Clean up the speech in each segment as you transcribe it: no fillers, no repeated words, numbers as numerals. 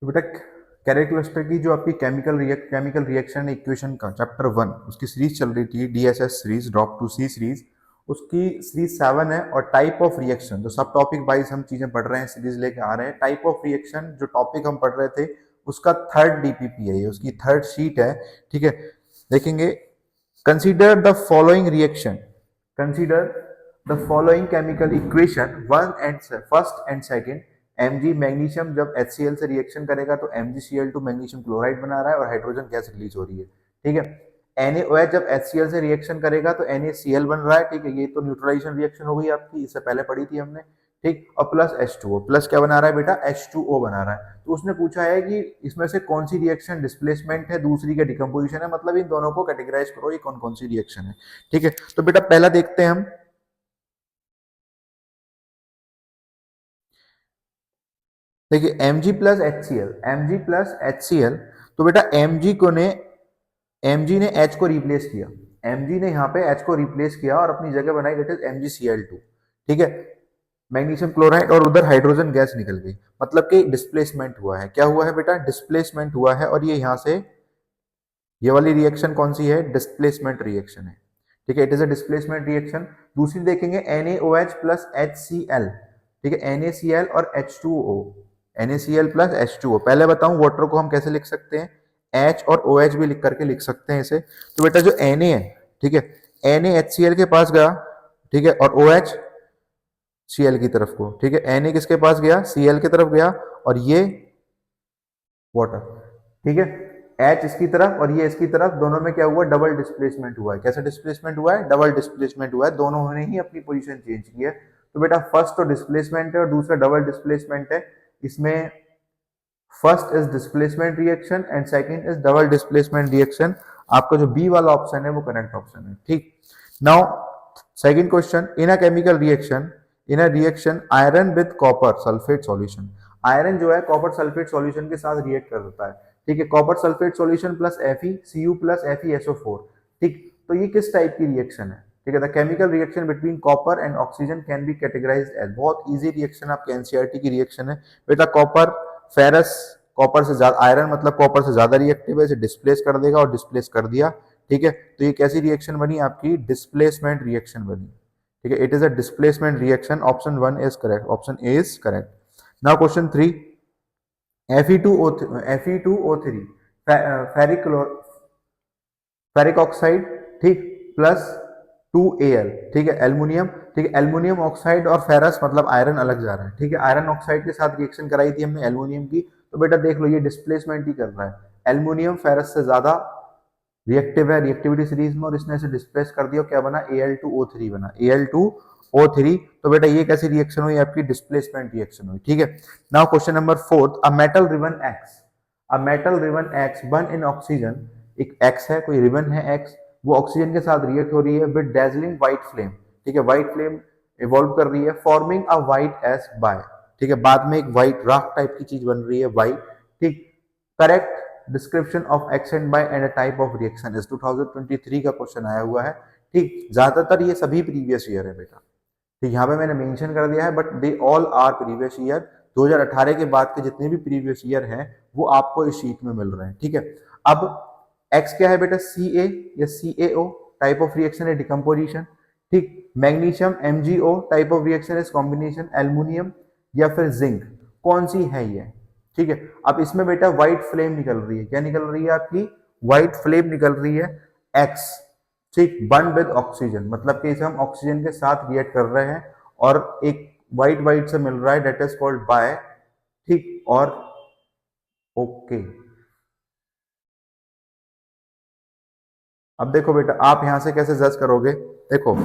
तो बेटा कैरेक्टरिस्टिक की जो आपकी केमिकल रिएक्शन इक्वेशन का चैप्टर 1 उसकी सीरीज चल रही थी, DSS series, drop to C series, उसकी सीरीज 7 है। और टाइप ऑफ रिएक्शन जो सब टॉपिक वाइज हम चीजें पढ़ रहे हैं, सीरीज लेके आ रहे हैं। टाइप ऑफ रिएक्शन जो टॉपिक हम पढ़ रहे थे उसका थर्ड डीपीपी है, ये उसकी थर्ड शीट है। ठीक है, देखेंगे। Consider the following reaction, consider the following chemical equation one and first and second. Mg magnesium जब HCl से रिएक्शन करेगा तो MgCl2 मैग्नीशियम क्लोराइड बना रहा है और हाइड्रोजन गैस रिलीज हो रही है। ठीक है, NaOH जब HCl से रिएक्शन करेगा तो NaCl बन रहा है। ठीक है, ये तो न्यूट्रलाइजेशन रिएक्शन हो गई आपकी, इससे पहले पढ़ी थी हमने। ठीक, और प्लस H2O, प्लस क्या बना रहा है बेटा, H2O बना रहा है। तो उसने पूछा है कि इसमें से कौन सी रिएक्शन डिस्प्लेसमेंट है, दूसरी का डिकम्पोजिशन है, मतलब इन दोनों को कैटेगराइज करो, ये कौन कौन सी रिएक्शन है। ठीक है, तो बेटा पहला देखते हैं हम। देखिए Mg plus HCl, Mg plus HCl, तो बेटा Mg ने H को रिप्लेस किया, Mg ने यहाँ पे H को रिप्लेस किया और अपनी जगह बनाई, दैट इज MgCl2। ठीक है, मैग्नीशियम क्लोराइड और उधर हाइड्रोजन गैस निकल गई, मतलब कि डिस्प्लेसमेंट हुआ है। क्या हुआ है बेटा, डिस्प्लेसमेंट हुआ है। और ये यहाँ से ये वाली रिएक्शन कौन सी है, डिस्प्लेसमेंट रिएक्शन है। ठीक है, it is a displacement reaction. दूसरी देखेंगे NaOH प्लस HCl। ठीक है, NaCl और H2O, NaCl प्लस H2O। पहले बताऊं वाटर को हम कैसे लिख सकते हैं, H और OH भी लिख करके लिख सकते हैं इसे। तो बेटा जो Na है, ठीक है, Na HCl के पास गया, ठीक है, और OH Cl की तरफ को। ठीक है, Na किसके पास गया, Cl की तरफ गया, और ये वाटर। ठीक है, H इसकी तरफ और ये इसकी तरफ, दोनों में क्या हुआ, डबल डिस्प्लेसमेंट हुआ है। कैसा डिस्प्लेसमेट हुआ है, डबल डिस्प्लेसमेंट हुआ है, दोनों ने ही अपनी पोजीशन चेंज की है। तो बेटा फर्स्ट तो डिस्प्लेसमेंट है और दूसरा डबल डिस्प्लेसमेंट है। इसमें first is displacement reaction and second is double displacement reaction. आपका जो बी वाला ऑप्शन है वो करेक्ट ऑप्शन है। ठीक, now second question, in a chemical reaction, in a reaction iron with copper sulphate solution. Iron जो है कॉपर सल्फेट सॉल्यूशन के साथ रिएक्ट कर देता है। ठीक है, copper sulphate solution plus FeCu plus FeSO4। ठीक, तो ये किस टाइप की रिएक्शन है। ठीक है, the chemical reaction between copper and oxygen can be categorised as, बहुत इजी रिएक्शन आपके एनसीईआरटी की रिएक्शन है बेटा। कॉपर फेरस, कॉपर से ज्यादा, आयरन मतलब कॉपर से ज्यादा रिएक्टिव है, इसे डिस्प्लेस कर देगा और डिस्प्लेस कर दिया। ठीक है, तो ये कैसी रिएक्शन बनी आपकी, डिस्प्लेसमेंट रिएक्शन बनी। ठीक है, it is a displacement reaction. Option 1 is correct, option A is correct. Now question 3, Fe2O3 ferric oxide, ठीक, प्लस 2Al। ठीक है, एल्युमिनियम। ठीक है, एल्युमिनियम ऑक्साइड और फेरस मतलब आयरन अलग जा रहा है। ठीक है, आयरन ऑक्साइड के साथ रिएक्शन कराई थी हमने एल्युमिनियम की, तो बेटा देख लो ये डिस्प्लेसमेंट ही कर रहा है। एल्युमिनियम फेरस से ज्यादा रिएक्टिव है रिएक्टिविटी सीरीज में, और इसने इसे डिस्प्लेस कर दिया, क्या बना, Al2O3 बना, Al2O3। तो बेटा ये कैसी रिएक्शन हुई आपकी, डिस्प्लेसमेंट रिएक्शन हुई। ठीक है, now question number 4, a metal ribbon X, a metal ribbon X burn in oxygen. एक X है, कोई रिबन है X, वो ऑक्सीजन के साथ रिएक्ट हो रही है विद डेजलिंग व्हाइट फ्लेम। ठीक है, व्हाइट फ्लेम इवॉल्व कर रही है, forming a white ash by. ठीक है, बाद में एक व्हाइट राख टाइप की चीज बन रही है, व्हाइट। ठीक, correct description of action by and a type of reaction इस 2023 का क्वेश्चन आया हुआ है। ठीक, ज्यादातर ये सभी प्रीवियस ईयर है बेटा। ठीक, यहाँ पे मैंने मेंशन कर दिया है, but they all our previous year. 2018 के बाद के जितने भी प्रीवियस ईयर हैं वो आपको इस शीट में मिल रहे हैं। ठीक है, अब एक्स क्या है बेटा, Ca या CaO, टाइप ऑफ रिएक्शन है डिकम्पोजिशन। ठीक, magnesium MgO, type of reaction is combination aluminium या फिर जिंक, कौन सी है ये। ठीक है, अब इसमें बेटा व्हाइट फ्लेम निकल रही है, क्या निकल रही है आपकी, व्हाइट फ्लेम निकल रही है एक्स। ठीक, बर्न विद ऑक्सीजन, मतलब कि इसे हम ऑक्सीजन के साथ रिएक्ट कर रहे हैं और एक व्हाइट व्हाइट से मिल रहा है, डेट इज कॉल्ड बाय। ठीक, और ओके। अब देखो बेटा आप यहां से कैसे जज करोगे, देखो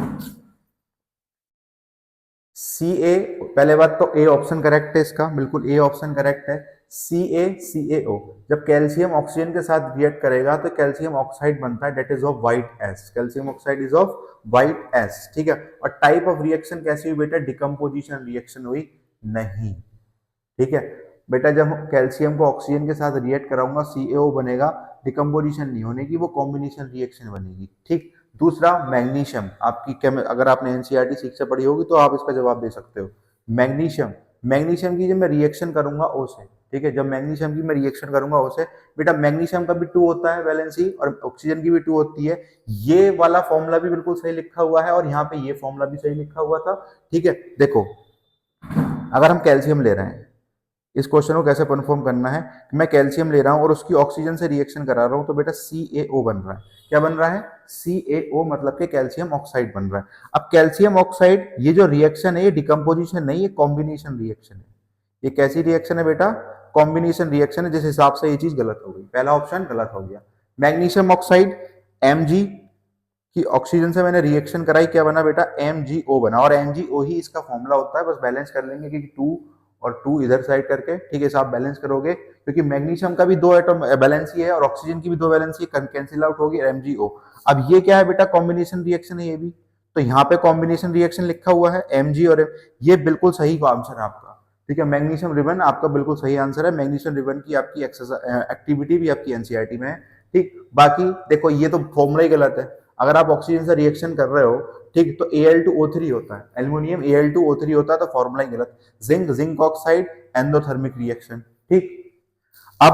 Ca, पहले बात तो ए ऑप्शन करेक्ट है इसका, बिल्कुल ए ऑप्शन करेक्ट है। CaCaO जब कैल्शियम ऑक्सीजन के साथ रिएक्ट करेगा तो कैल्शियम ऑक्साइड बनता है, that is off white ash, calcium oxide is off white ash. ठीक है, और टाइप ऑफ रिएक्शन कैसी हुई बेटा, डिकम्पोजिशन रिएक्शन हुई नहीं। ठीक है बेटा, जब कैल्शियम को ऑक्सीजन के साथ रिएक्ट कराऊंगा CaO बनेगा, डिकम्पोजिशन नहीं होने की, वो कॉम्बिनेशन रिएक्शन बनेगी। ठीक, दूसरा मैग्नीशियम, आपकी अगर आपने एनसीईआरटी सीख से पढ़ी होगी तो आप इसका जवाब दे सकते हो। मैग्नीशियम, मैग्नीशियम की जब मैं रिएक्शन करूंगा ओ से, ठीक है, जब मैग्नीशियम की मैं रिएक्शन करूंगा ओ से, बेटा मैग्नीशियम का भी 2 होता है वैलेंसी और ऑक्सीजन की भी 2 होती है। ये वाला फॉर्मूला भी बिल्कुल सही लिखा हुआ है और यहाँ पे ये फॉर्मूला भी सही लिखा हुआ था, ठीक है। देखो अगर हम कैल्शियम ले रहे हैं, इस क्वेश्चन को कैसे परफॉर्म करना है, मैं कैल्शियम ले रहा हूं और उसकी ऑक्सीजन से रिएक्शन करा रहा हूं, तो बेटा CaO बन रहा है। क्या बन रहा है? CaO, मतलब कि कैल्शियम ऑक्साइड बन रहा है। अब कैल्शियम ऑक्साइड, ये जो रिएक्शन है ये डिकम्पोजिशन नहीं, ये कॉम्बिनेशन रिएक्शन है। ये कैसी रिएक्शन है बेटा? कॉम्बिनेशन रिएक्शन है, जिस हिसाब से ये चीज गलत हो गई, पहला ऑप्शन गलत हो गया। मैग्नीशियम ऑक्साइड Mg कि ऑक्सीजन से मैंने रिएक्शन कराई, क्या बना बेटा? MgO बना, और MgO ही इसका फॉर्मूला होता है। बस बैलेंस कर लेंगे कि 2 और 2 इधर साइड करके, ठीक है, आप बैलेंस करोगे क्योंकि मैग्नीशियम का भी 2 एटम बैलेंस ही है और ऑक्सीजन की भी 2 बैलेंस ही, कैंसिल आउट होगी MgO। अब ये क्या है बेटा? कॉम्बिनेशन रिएक्शन है ये भी, तो यहाँ पे कॉम्बिनेशन रिएक्शन लिखा हुआ है Mg और ये बिल्कुल सही आंसर है आपका, ठीक है। मैग्नीशियम रिबन आपका बिल्कुल सही आंसर है। मैग्नीशियम रिबन की आपकी एक्टिविटी भी आपकी एनसीईआरटी में है, ठीक। बाकी देखो ये तो फॉर्मूला ही गलत है। अगर आप ऑक्सीजन से रिएक्शन कर रहे हो, ठीक, तो Al2O3 होता है, एल्युमिनियम Al2O3 होता है, तो फॉर्मूला ही गलत। जिंक ऑक्साइड एंडोथर्मिक रिएक्शन, ठीक। अब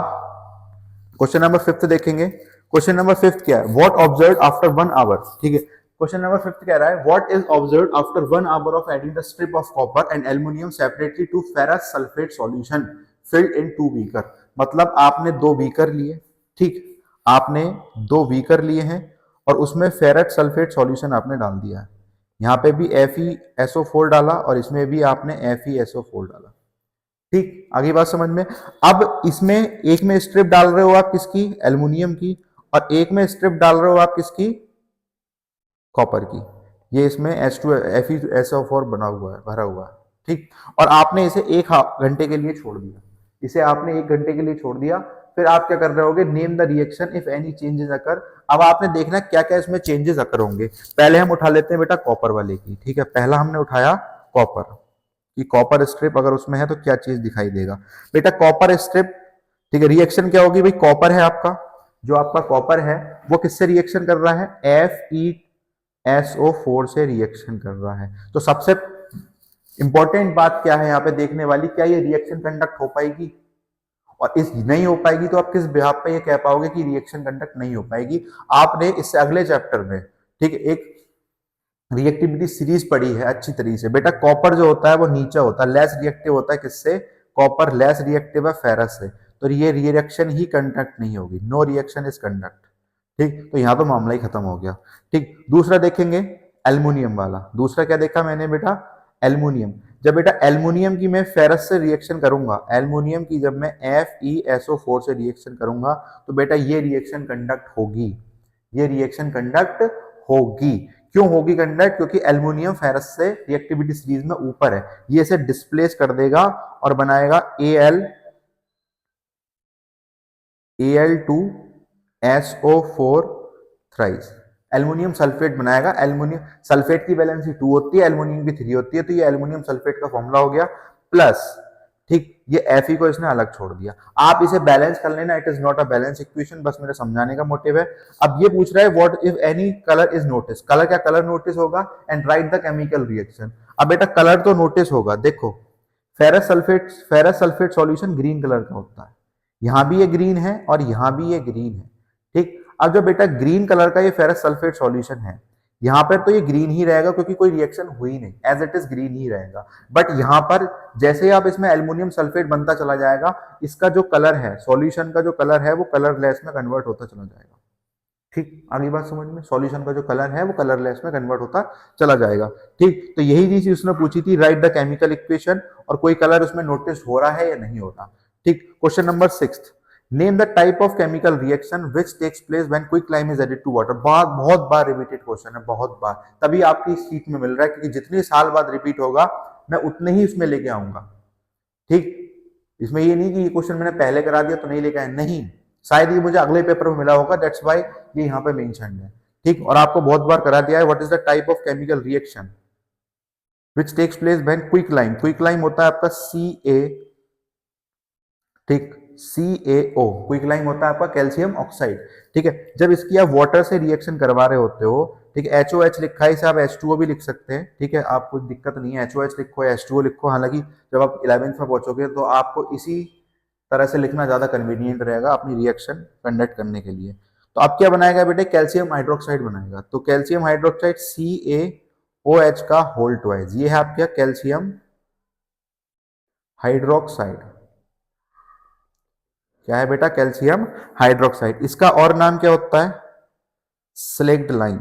क्वेश्चन नंबर 5 देखेंगे। क्वेश्चन नंबर 5 क्या है? व्हाट ऑब्जर्व आफ्टर 1 आवर, ठीक है। क्वेश्चन नंबर 5 कह रहा है what is observe after 1 hour of adding the strip of copper and aluminium separately to ferrous sulphate solution filled in 2 beaker. मतलब आपने 2 बीकर लिए, ठीक, आपने 2 बीकर लिए हैं और उसमें फेरस सल्फेट सॉल्यूशन आपने डाल दिया है। यहाँ पे भी FeSO4 डाला और इसमें भी आपने FeSO4 डाला, ठीक। आगे बात समझ में। अब इसमें एक में स्ट्रिप डाल रहे हो आप किसकी? एल्युमिनियम की, और एक में स्ट्रिप डाल रहे हो आप किसकी? कॉपर की। ये इसमें FeSO4 बना हुआ है, भरा हुआ है, ठीक। और आपने इसे 1 घंटे के लिए छोड़ दिया, इसे आपने 1 घंटे के लिए छोड़ दिया। फिर आप क्या कर रहे होगे? Name the reaction if any changes अकर। अब आपने देखना क्या क्या इसमें चेंजेस अकर होंगे। पहले हम उठा लेते हैं बेटा कॉपर वाले की, ठीक है। पहला हमने उठाया कॉपर कि कॉपर स्ट्रिप अगर उसमें है तो क्या चीज दिखाई देगा। बेटा कॉपर स्ट्रिप, ठीक है, रिएक्शन क्या होगी भाई? कॉपर है आपका, जो आपका कॉपर है वो किससे रिएक्शन कर रहा है? FeSO4 से रिएक्शन कर रहा है। तो सबसे इंपॉर्टेंट बात क्या है यहाँ पे देखने वाली, क्या ये रिएक्शन कंडक्ट हो पाएगी? और इस नहीं हो पाएगी तो आप किस बिहाफ पे ये कह पाओगे कि रिएक्शन कंडक्ट नहीं हो पाएगी? आपने इससे अगले चैप्टर में, ठीक है, एक रिएक्टिविटी सीरीज पढ़ी है अच्छी तरीके से। बेटा कॉपर जो होता है वो नीचे होता है, लेस रिएक्टिव होता है किससे? कॉपर लेस रिएक्टिव है फेरस से, तो ये रिएक्शन ही कंडक्ट नहीं होगी। नो रिएक्शन इज कंडक्ट, ठीक। तो यहाँ तो मामला ही खत्म हो गया, ठीक। दूसरा देखेंगे एल्युमिनियम वाला। दूसरा क्या देखा मैंने बेटा? एल्युमिनियम। जब बेटा एल्युमिनियम की मैं फेरस से रिएक्शन करूंगा, एल्युमिनियम की जब मैं FeSO4 से रिएक्शन करूंगा, तो बेटा ये रिएक्शन कंडक्ट होगी, ये रिएक्शन कंडक्ट होगी। क्यों होगी कंडक्ट? क्योंकि एल्युमिनियम फेरस से रिएक्टिविटी सीरीज में ऊपर है, ये इसे डिस्प्लेस कर देगा और बनाएगा Al2SO4 थ्राइस। एल्युमिनियम सल्फेट बनाएगा। एल्युमिनियम सल्फेट की वैलेंसी 2 होती है, एल्युमिनियम की 3 होती है, तो ये एल्युमिनियम सल्फेट का फॉर्मूला हो गया प्लस, ठीक। ये Fe को इसने अलग छोड़ दिया। आप इसे बैलेंस कर लेना, it is not a balance equation, बस मेरे समझाने का मोटिव है। अब ये पूछ रहा है what if any colour is notice. Colour क्या? कलर नोटिस होगा and right the chemical reaction. अब बेटा कलर तो नोटिस होगा, देखो ferrous sulphate solution green colour का होता है, यहां भी ये ग्रीन है और यहां भी ये ग्रीन है, ठीक। अब जो बेटा ग्रीन कलर का ये फेरस सल्फेट सॉल्यूशन है, यहां पर तो ये ग्रीन ही रहेगा क्योंकि कोई रिएक्शन हुई नहीं, एज इट इज ग्रीन ही रहेगा। बट यहां पर जैसे ही आप इसमें एल्युमिनियम सल्फेट बनता चला जाएगा, इसका जो कलर है, सॉल्यूशन का जो कलर है, वो कलरलेस में कन्वर्ट होता चला जाएगा, ठीक। आगे बात समझ में। सॉल्यूशन का जो कलर है वो कलरलेस में कन्वर्ट होता चला जाएगा, ठीक। तो यही चीज उसने पूछी थी, राइट द केमिकल इक्वेशन, और कोई कलर उसमें नोटिस हो रहा है या नहीं हो रहा, ठीक। Question number 6, name the type of chemical reaction which takes place when quicklime is added to water. बहुत बार रिपीटेड क्वेश्चन है, बहुत बार, तभी आपकी सीट में मिल रहा है, क्योंकि जितने साल बाद रिपीट होगा मैं उतने ही उसमें लेके आऊंगा, ठीक। इसमें ये नहीं कि ये क्वेश्चन मैंने पहले करा दिया तो नहीं लेके आया, नहीं, शायद ये मुझे अगले पेपर में मिला होगा, दैट्स व्हाई ये यहाँ पे मेंशन है, ठीक। और आपको बहुत बार करा दिया है। What is the type of chemical reaction which takes place when quicklime. Quicklime होता है आपका Ca, ठीक, CaO। क्विकलाइम होता है आपका कैल्शियम ऑक्साइड, ठीक है। जब इसकी आप वाटर से रिएक्शन करवा रहे होते हो, ठीक है, HOH लिखा है, इसे आप H2O भी लिख सकते हैं, ठीक है, आप कोई दिक्कत नहीं है, HOH लिखो या H2O लिखो। हालांकि जब आप 11th में पहुंचोगे तो आपको इसी तरह से लिखना ज्यादा कन्वीनियंट रहेगा अपनी रिएक्शन कंडक्ट करने के लिए। तो अब क्या बनाएगा बेटे, कैल्शियम हाइड्रोक्साइड बनाएगा। तो कैल्शियम हाइड्रोक्साइड CaOH का होल ट्वाइस, ये है आपका कैल्शियम हाइड्रोक्साइड। क्या है बेटा, कैल्शियम हाइड्रोक्साइड। इसका और नाम क्या होता है, स्लेक्ड लाइम,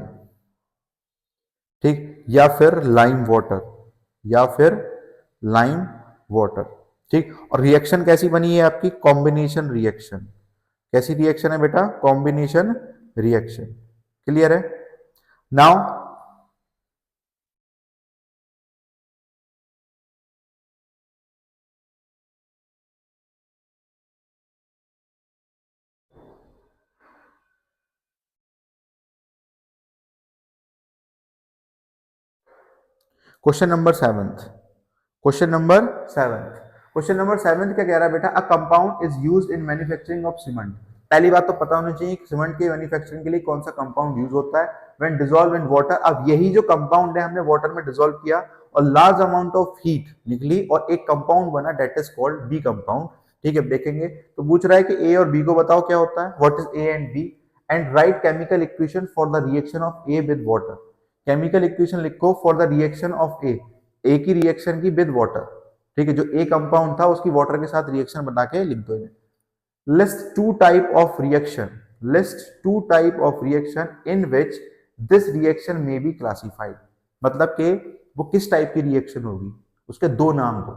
ठीक, या फिर लाइम वाटर, या फिर लाइम वाटर, ठीक। और रिएक्शन कैसी बनी है आपकी, कॉम्बिनेशन रिएक्शन। कैसी रिएक्शन है बेटा, कॉम्बिनेशन रिएक्शन। क्लियर है। Now question number 7, question number 7, question number 7 क्या कह रहा है बेटा, a compound is used in manufacturing of cement. पहली बात तो पता होनी चाहिए कि सीमेंट के मैन्युफैक्चरिंग के लिए कौन सा कंपाउंड यूज होता है, व्हेन डिसॉल्व इन वाटर। अब यही जो कंपाउंड है हमने वाटर में डिसॉल्व किया और लार्ज अमाउंट ऑफ हीट निकली और एक कंपाउंड बना, that is called B compound. ठीक है, देखेंगे तो पूछ रहा है कि ए और बी को बताओ क्या होता है, what is A and B, and write chemical equation for the reaction of A with water. Chemical equation लिखो for the reaction of A की रिएक्शन की विद वाटर। ठीक है, जो ए कंपाउंड था उसकी वाटर के साथ रिएक्शन बना के लिख दो। List two type of reaction, list two type of reaction in which this reaction may be classified. मतलब कि वो किस टाइप की रिएक्शन होगी, उसके दो नाम दो।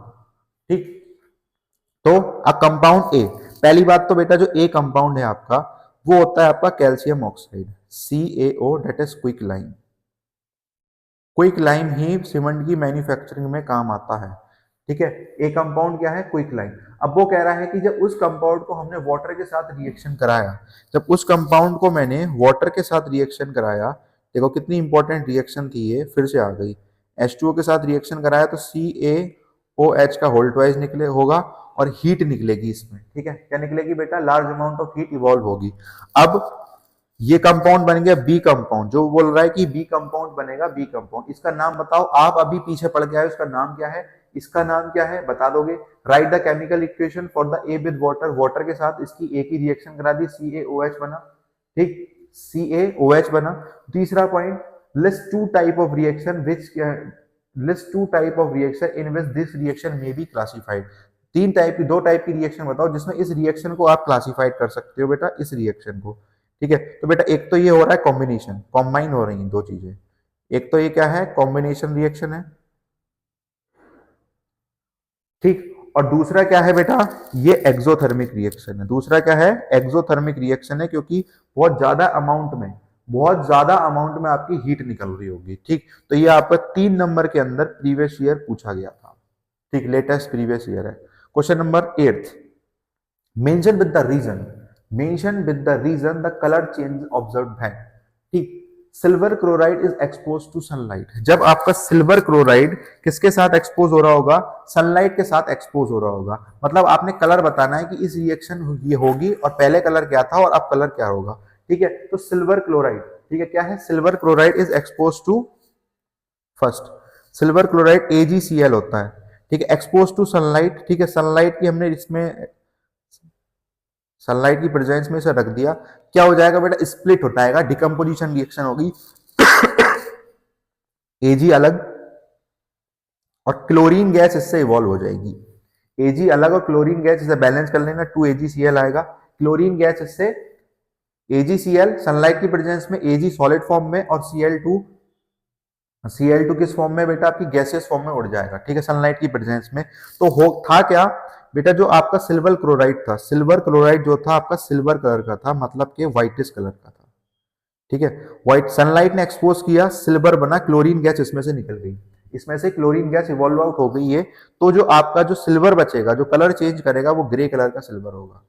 ठीक, तो अ कंपाउंड ए, पहली बात तो बेटा जो ए कंपाउंड है आपका वो होता है आपका calcium oxide, CaO, that is quick lime. Quick lime he cement की मैन्युफैक्चरिंग में काम आता है। ठीक है, ए कंपाउंड क्या है, क्विक लाइम। अब वो कह रहा है कि जब उस कंपाउंड को हमने वाटर के साथ रिएक्शन कराया, जब उस कंपाउंड को मैंने वाटर के साथ रिएक्शन कराया, देखो कितनी इंपॉर्टेंट रिएक्शन थी ये, फिर से आ गई। H2O के साथ रिएक्शन कराया तो CaOH का होल ट्वाइस निकले होगा और हीट निकलेगी इसमें। ठीक है, क्या निकलेगी बेटा, large amount of heat evolve होगी। अब ये कंपाउंड बन गया बी कंपाउंड, जो बोल रहा है कि बी कंपाउंड बनेगा, बी कंपाउंड। इसका नाम बताओ, आप अभी पीछे पड़ गया है, उसका नाम क्या है, इसका नाम क्या है बता दोगे। Right the chemical equation for the A with water, water के साथ इसकी ए की रिएक्शन करा दी, CaOH बना। ठीक, CaOH बना। तीसरा point, list two type of reaction which, list two type of reaction in which this reaction may be classified. तीन टाइप की, दो टाइप की रिएक्शन बताओ जिसमें इस रिएक्शन को आप क्लासिफाइड कर सकते हो बेटा, इस रिएक्शन को। ठीक है, तो बेटा एक तो ये हो रहा है कॉम्बिनेशन, कॉम्बाइन हो रही हैं दो चीजें। एक तो ये क्या है, कॉम्बिनेशन रिएक्शन है। ठीक, और दूसरा क्या है बेटा, ये एक्सोथर्मिक रिएक्शन है। दूसरा क्या है, एक्सोथर्मिक रिएक्शन है, क्योंकि बहुत ज्यादा अमाउंट में, बहुत ज्यादा अमाउंट में आपकी हीट निकल रही होगी। ठीक, तो ये आपका 3 नंबर के अंदर प्रीवियस ईयर पूछा गया था। ठीक, लेटेस्ट प्रीवियस ईयर है। Question number 8, mention with the reason, mention with the reason the colour change observed है। ठीक, silver chloride is expose to sunlight. जब आपका सिल्वर क्लोराइड किसके साथ एक्सपोज हो रहा होगा, सनलाइट के साथ एक्सपोज हो रहा होगा। मतलब आपने कलर बताना है कि इस रिएक्शन ये होगी और पहले कलर क्या था और अब कलर क्या होगा। ठीक है, तो सिल्वर क्लोराइड, ठीक है, क्या है, silver chloride is expose to, first silver chloride AgCl होता है। ठीक है, एक्सपोज टू सनलाइट। ठीक है, सनलाइट की हमने इसमें, सनलाइट की प्रेजेंस में इसे रख दिया, क्या हो जाएगा बेटा, स्प्लिट हो जाएगा, डिकम्पोजिशन रिएक्शन होगी। Ag अलग और क्लोरीन गैस इससे इवॉल्व हो जाएगी। Ag अलग और क्लोरीन गैस इसे बैलेंस कर लेना, 2AgCl आएगा। क्लोरीन गैस इससे AgCl सनलाइट की प्रेजेंस में, Ag सॉलिड फॉर्म में और Cl2 किस फॉर्म में बेटा, आपकी गैसियस फॉर्म में उड़ जाएगा। ठीक है, सनलाइट की प्रेजेंस में। तो हो था क्या बेटा, जो आपका सिल्वर क्लोराइड था, सिल्वर क्लोराइड जो था आपका सिल्वर कलर का था, मतलब कि व्हाइटिश कलर का था। ठीक है, व्हाइट, सनलाइट ने एक्सपोज किया, सिल्वर बना, क्लोरीन गैस इसमें से निकल गई, इसमें से क्लोरीन गैस इवॉल्व आउट हो गई है। तो जो आपका जो सिल्वर बचेगा, जो कलर चेंज करेगा, वो ग्रे कलर का सिल्वर होगा।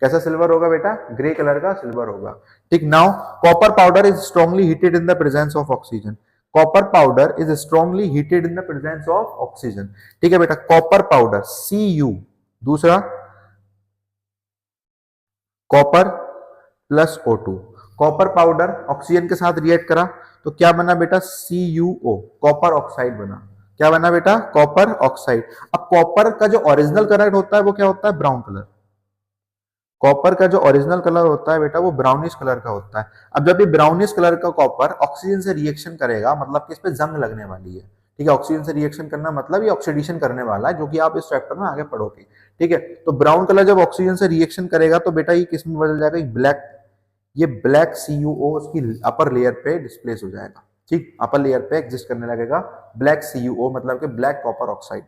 कैसा सिल्वर होगा बेटा, ग्रे कलर का सिल्वर होगा। ठीक, now copper powder is strongly heated in the presence of oxygen. Copper powder is strongly heated in the presence of oxygen. ठीक है बेटा, कॉपर पाउडर Cu, दूसरा copper plus O2, copper powder oxygen के साथ react करा तो क्या बना बेटा, CuO, कॉपर ऑक्साइड बना। क्या बना बेटा, कॉपर ऑक्साइड। अब कॉपर का जो ओरिजिनल कलर होता है वो क्या होता है, ब्राउन कलर। कॉपर का जो ओरिजिनल कलर होता है बेटा वो ब्राउनिश कलर का होता है। अब जब ये ब्राउनिश कलर का कॉपर ऑक्सीजन से रिएक्शन करेगा, मतलब कि इस पे जंग लगने वाली है, ठीक है। ऑक्सीजन से रिएक्शन करना मतलब ये ऑक्सीडेशन करने वाला है, जो कि आप इस चैप्टर में आगे पढ़ोगे, ठीक है। तो ब्राउन कलर जब ऑक्सीजन से रिएक्शन करेगा तो बेटा ये किस में बदल जाएगा, ब्लैक। ये ब्लैक CuO उसकी अपर लेयर पे डिस्प्लेस हो जाएगा, ठीक, अपर लेयर पे एग्जिस्ट करने लगेगा ब्लैक CuO, मतलब कि black copper oxide.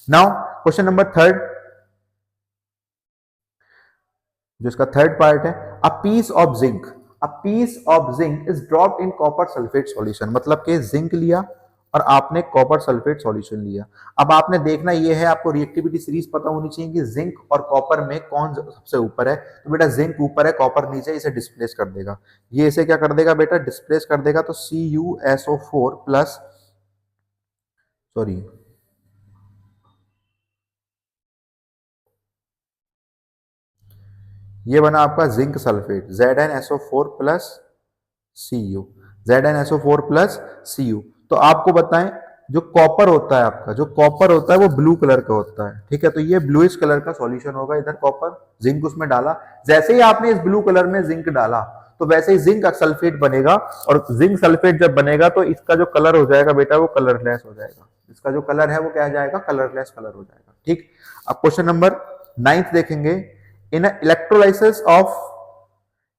Now question number third, जो इसका थर्ड पार्ट है, a piece of zinc, a piece of zinc is dropped in copper sulphate solution, मतलब कि जिंक लिया और आपने कॉपर सल्फेट सॉल्यूशन लिया। अब आपने देखना ये है, आपको रिएक्टिविटी सीरीज पता होनी चाहिए कि जिंक और कॉपर में कौन सबसे ऊपर है। तो बेटा जिंक ऊपर है, कॉपर नीचे, इसे डिस्प्लेस कर देगा। ये इसे क्या कर देगा बेटा, डिस्प्लेस कर देगा। तो CuSO4 प्लस, सॉरी, ये बना आपका zinc sulphate, ZnSO4 plus Cu, ZnSO4 plus Cu। तो आपको बताएं, जो कॉपर होता है आपका, जो कॉपर होता है वो ब्लू कलर का होता है, ठीक है। तो ये ब्लूइश कलर का सॉल्यूशन होगा, इधर कॉपर, जिंक उसमें डाला। जैसे ही आपने इस ब्लू कलर में जिंक डाला तो वैसे ही जिंक सल्फेट बनेगा, और जिंक सल्फेट जब बनेगा तो इसका जो कलर हो जाएगा बेटा वो कलरलेस हो जाएगा। इसका जो कलर है वो क्या जाएगा, कलरलेस कलर हो जाएगा, ठीक। अब क्वेश्चन नंबर 9 देखेंगे। In electrolysis of,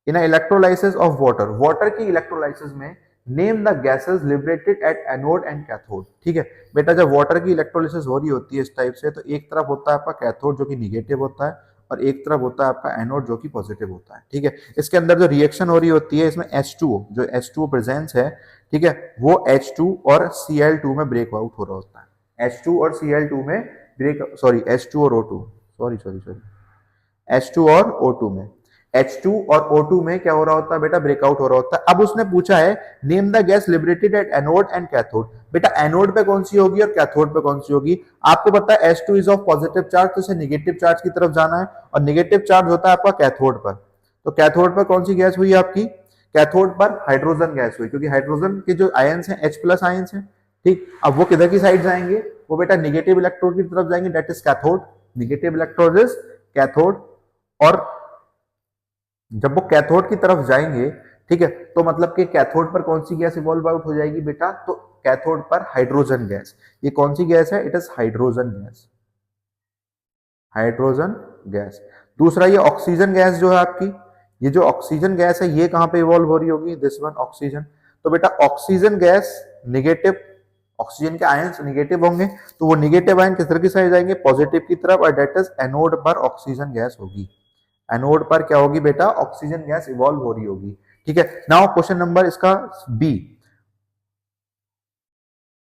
in electrolysis of water, water की इलेक्ट्रोलाइसिस में name the gases liberated at anode and cathode, ठीक है। बेटा जब वाटर की इलेक्ट्रोलाइसिस हो रही होती है इस टाइप से, तो एक तरफ होता है आपका कैथोड जो कि निगेटिव होता है, और एक तरफ होता है आपका एनोड जो कि पॉजिटिव होता है, ठीक है। इसके अंदर जो रिएक्शन हो रही होती है, इसमें H2O, जो H2O प्रेजेंस है, ठीक है, वो H2 और Cl2 में ब्रेक आउट हो रहा होता है। H2 और Cl2 में ब्रेक, सॉरी H2 और O2, sorry sorry sorry, H2 और O2 में, H2 और O2 में क्या हो रहा होता है बेटा, ब्रेकआउट हो रहा होता है। अब उसने पूछा है name the gas liberated at anode and cathode. बेटा एनोड पे कौन सी होगी और कैथोड पे कौन सी होगी। आपको पता है H2 is of positive charge, तो इसे निगेटिव चार्ज की तरफ जाना है, और निगेटिव चार्ज होता है आपका कैथोड पर। तो कैथोड पर कौन सी गैस हुई आपकी, कैथोड पर हाइड्रोजन गैस हुई, क्योंकि हाइड्रोजन के जो आयंस हैं H प्लस आयंस हैं, ठीक। अब वो किधर की साइड जाएंगे, वो बेटा निगेटिव इलेक्ट्रोड की तरफ जाएंगे, that is cathode, negative electrode is cathode. और जब वो कैथोड की तरफ जाएंगे, ठीक है, तो मतलब कि कैथोड पर कौन सी गैस इवॉल्व आउट हो जाएगी बेटा, तो कैथोड पर हाइड्रोजन गैस। ये कौन सी गैस है, it is hydrogen gas, hydrogen gas. दूसरा ये ऑक्सीजन गैस जो है आपकी, ये जो ऑक्सीजन गैस है ये कहां पे इवॉल्व हो रही होगी, दिस वन ऑक्सीजन। तो बेटा ऑक्सीजन गैस निगेटिव, ऑक्सीजन के आयंस निगेटिव होंगे, तो वो निगेटिव आयन किस तरह की साइड जाएंगे, पॉजिटिव की तरफ, और डेट इज एनोड पर ऑक्सीजन गैस होगी। एनोड पर क्या होगी बेटा, ऑक्सीजन गैस इवॉल्व हो रही होगी, ठीक है। नाउ क्वेश्चन नंबर इसका B,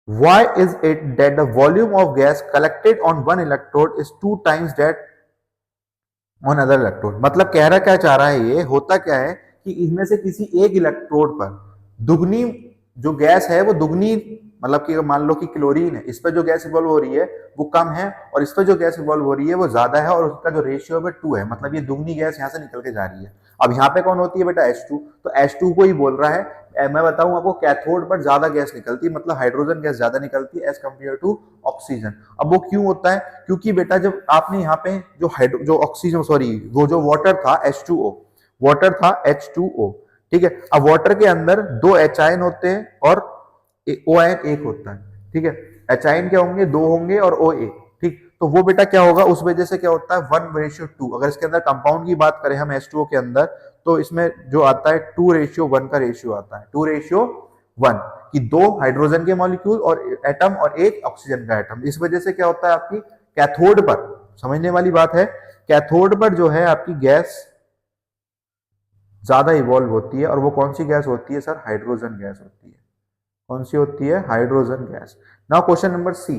why is it that the volume of gas collected on one electrode is 2 times that on other electrode। मतलब कह रहा क्या चाह रहा है, ये होता क्या है कि इनमें से किसी एक इलेक्ट्रोड पर दुगनी जो गैस है वो दुगनी, मतलब कि मान लो कि क्लोरीन है, इस पर जो गैस इवॉल्व हो रही है वो कम है, और इस पर जो गैस इवॉल्व हो रही है वो ज्यादा है, और उसका जो रेशियो है 2 है, मतलब ये दुगनी गैस यहाँ से निकल के जा रही है। अब यहाँ पे कौन होती है बेटा, H2, तो H2 को ही बोल रहा है। मैं बताऊं आपको, कैथोड पर ज्यादा गैस निकलती है, मतलब हाइड्रोजन गैस ज्यादा निकलती है एज कंपेयर टू ऑक्सीजन। अब वो क्यों होता है, क्योंकि बेटा जब आपने यहाँ पे जो ऑक्सीजन, सॉरी, वो जो वाटर था H2O, वाटर था H2O, ठीक है। अब वाटर के अंदर 2 H आयन होते हैं और O आयन 1 होता है, ठीक है। H आयन क्या होंगे, 2 होंगे, और O 1, ठीक। तो वो बेटा क्या होगा, उस वजह से क्या होता है 1:2। अगर इसके अंदर कंपाउंड की बात करें हम H2O के अंदर, तो इसमें जो आता है 2:1 का रेशियो आता है, 2:1, कि 2 हाइड्रोजन के मॉलिक्यूल और एटम और 1 ऑक्सीजन का एटम। इस वजह से क्या होता है आपकी कैथोड पर, समझने वाली बात है, कैथोड पर जो है आपकी गैस ज्यादा इवॉल्व होती है, और वो कौन सी गैस होती है सर, हाइड्रोजन गैस होती है। कौन सी होती है, hydrogen gas. Now question number C,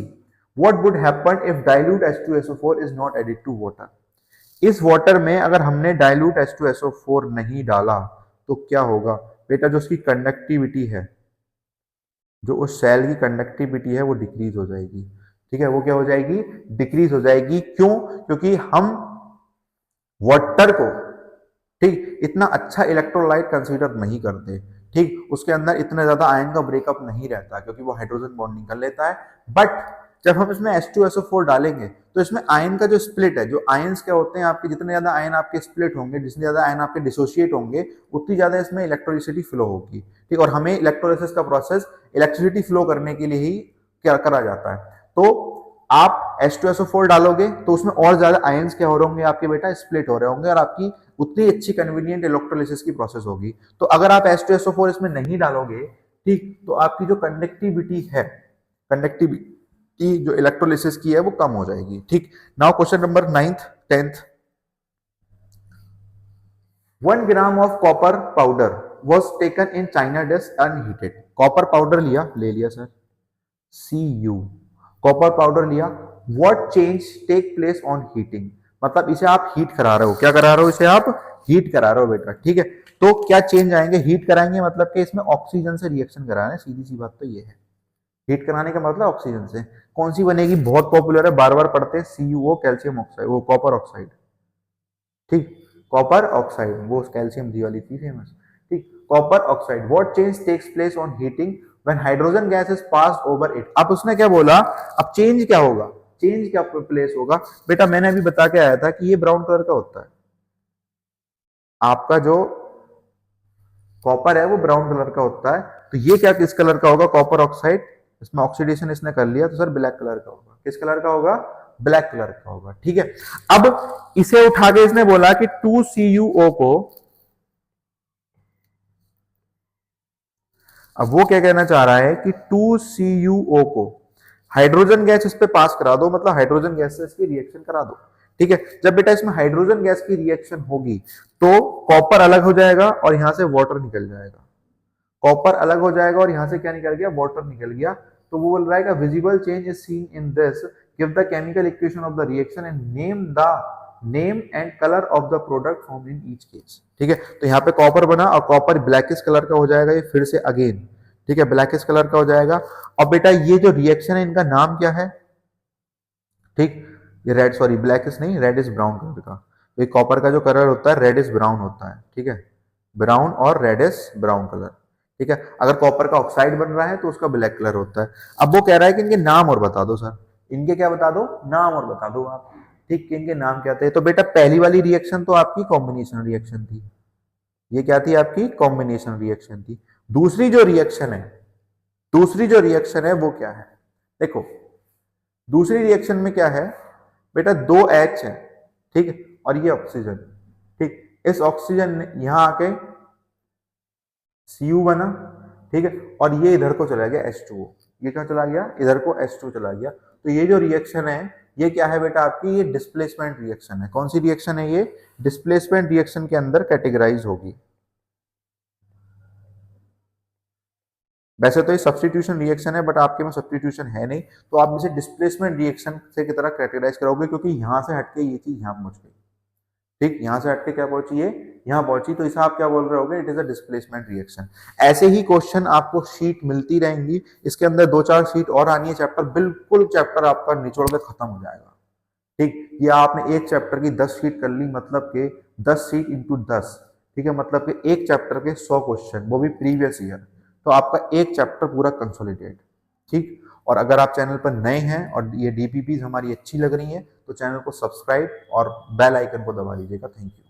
what would happen if dilute H2SO4 is not added to water. इस वाटर में अगर हमने डाइल्यूट H2SO4 नहीं डाला तो क्या होगा बेटा, जो उसकी कंडक्टिविटी है, जो उस सेल की कंडक्टिविटी है वो डिक्रीज हो जाएगी, ठीक है। वो क्या हो जाएगी, डिक्रीज हो जाएगी। क्यों, क्योंकि हम वाटर को ठीक, इतना अच्छा इलेक्ट्रोलाइट कंसीडर नहीं करते। ठीक, उसके अंदर इतना ज्यादा आयन का ब्रेकअप नहीं रहता क्योंकि वो हाइड्रोजन बॉन्डिंग कर लेता है। बट जब हम इसमें H2SO4 डालेंगे तो इसमें आयन का जो स्प्लिट है, जो आयन्स क्या होते हैं आपके, जितने ज्यादा आयन आपके स्प्लिट होंगे, जितने ज्यादा आयन आपके डिसोशिएट होंगे, उतनी ज्यादा इसमें इलेक्ट्रिसिटी फ्लो होगी। ठीक, और हमें इलेक्ट्रोलिसिस का प्रोसेस इलेक्ट्रिसिटी फ्लो करने के लिए ही क्या करा जाता है। तो आप H2SO4 डालोगे तो उसमें और ज्यादा आयंस क्या हो रहे होंगे आपके बेटा, स्प्लिट हो रहे होंगे, और आपकी उतनी अच्छी कन्वीनियंट इलेक्ट्रोलिसिस की प्रोसेस होगी। तो अगर आप H2SO4 इसमें नहीं डालोगे, ठीक, तो आपकी जो कंडक्टिविटी है, कंडक्टिविटी जो इलेक्ट्रोलिसिस की है वो कम हो जाएगी। ठीक, now question number 9th 10th, 1 gram of copper powder was taken in china dish unheated. Copper powder लिया, ले लिया सर, Cu, कॉपर पाउडर लिया, what change take place on heating, मतलब इसे आप हीट करा रहे हो, क्या करा रहे हो, इसे आप हीट करा रहे हो बेटा। ठीक है, तो क्या चेंज आएंगे, हीट कराएंगे, मतलब कि इसमें ऑक्सीजन से रिएक्शन करा रहे हैं, सीधी सी बात तो ये है। हीट कराने का मतलब ऑक्सीजन से। कौन सी बनेगी, बहुत पॉपुलर है, बार बार पढ़ते हैं, CuO, कैल्शियम ऑक्साइड, वो कॉपर ऑक्साइड। ठीक, कॉपर ऑक्साइड, वो कैल्शियम दी वाली थी फेमस। ठीक, copper oxide, what change takes place on heating when hydrogen gas is passed over it. अब उसने क्या बोला, अब चेंज क्या होगा, चेंज क्या प्लेस होगा बेटा, मैंने अभी बता के आया था कि ये ब्राउन कलर का होता है। आपका जो कॉपर है वो ब्राउन कलर का होता है, तो ये क्या किस कलर का होगा, कॉपर ऑक्साइड, इसमें ऑक्सीडेशन इसने कर लिया तो सर ब्लैक कलर का होगा। किस कलर का होगा, ब्लैक कलर का होगा। ठीक है, अब इसे उठा के इसने बोला कि 2CuO को, अब वो क्या कहना चाह रहा है कि 2CuO को हाइड्रोजन गैस इस पे पास करा दो, मतलब हाइड्रोजन गैस से इसकी रिएक्शन करा दो। ठीक है, जब बेटा इसमें हाइड्रोजन गैस की रिएक्शन होगी तो कॉपर अलग हो जाएगा और यहां से वाटर निकल जाएगा। कॉपर अलग हो जाएगा और यहां से क्या निकल गया, वाटर निकल गया। तो वो बोल रहा है कि visible change is seen in this, give the chemical equation of the reaction and name and colour of the product form in each case. ठीक है, तो यहाँ पे कॉपर बना और कॉपर ब्लैकिश कलर का हो जाएगा, ये फिर से अगेन, ठीक है, ब्लैकिश कलर का हो जाएगा। और बेटा ये जो रिएक्शन है इनका नाम क्या है, ठीक, ये रेड, सॉरी ब्लैकिश नहीं, रेड इज ब्राउन कलर का। तो ये कॉपर का जो कलर होता है रेड इज ब्राउन होता है। ठीक है, ब्राउन और रेड इज ब्राउन कलर। ठीक है, अगर कॉपर का ऑक्साइड बन रहा है तो उसका ब्लैक कलर होता है। अब वो कह रहा है कि इनके नाम और बता दो सर, इनके क्या बता दो, नाम और बता दो आप। ठीक, कि इनके नाम क्या थे। तो बेटा पहली वाली रिएक्शन तो आपकी कॉम्बिनेशन रिएक्शन थी, ये क्या थी आपकी, कॉम्बिनेशन रिएक्शन थी। दूसरी जो रिएक्शन है, दूसरी जो रिएक्शन है वो क्या है, देखो दूसरी रिएक्शन में क्या है बेटा, 2H है, ठीक है, और ये ऑक्सीजन। ठीक, इस ऑक्सीजन ने यहां आके Cu बना, ठीक है, और ये इधर को चला गया H2O, ये क्या चला गया, इधर को H2 चला गया। तो ये जो रिएक्शन है ये क्या है बेटा आपकी, ये डिस्प्लेसमेंट रिएक्शन है। कौन सी रिएक्शन है ये, डिस्प्लेसमेंट रिएक्शन के अंदर कैटेगराइज होगी। वैसे तो ये सब्स्टिट्यूशन रिएक्शन है बट आपके में सब्स्टिट्यूशन है नहीं, तो आप इसे डिस्प्लेसमेंट रिएक्शन से की तरह कैटेगराइज करोगे, क्योंकि यहां से हटके ये चीज यहां पहुंच गई। ठीक, यहां से हटके क्या पहुंची, ये यहां पहुंची, तो इसे आप क्या बोल रहे होगे, it is a displacement reaction. ऐसे ही क्वेश्चन आपको शीट मिलती रहेंगी, इसके अंदर 2-4 शीट और आनी है, चैप्टर बिल्कुल चैप्टर आपका निचोड़ के खत्म हो जाएगा। ठीक, ये आपने एक चैप्टर की 10 शीट कर ली, मतलब के 10 शीट इंटू 10, ठीक है, मतलब कि एक चैप्टर के 100 क्वेश्चन, वो भी प्रीवियस ईयर। तो आपका एक चैप्टर पूरा कंसोलिडेट। ठीक, और अगर आप चैनल पर नए हैं और ये डीपीपी हमारी अच्छी लग रही है तो चैनल को सब्सक्राइब और बेल आइकन को दबा लीजिएगा। Thank you.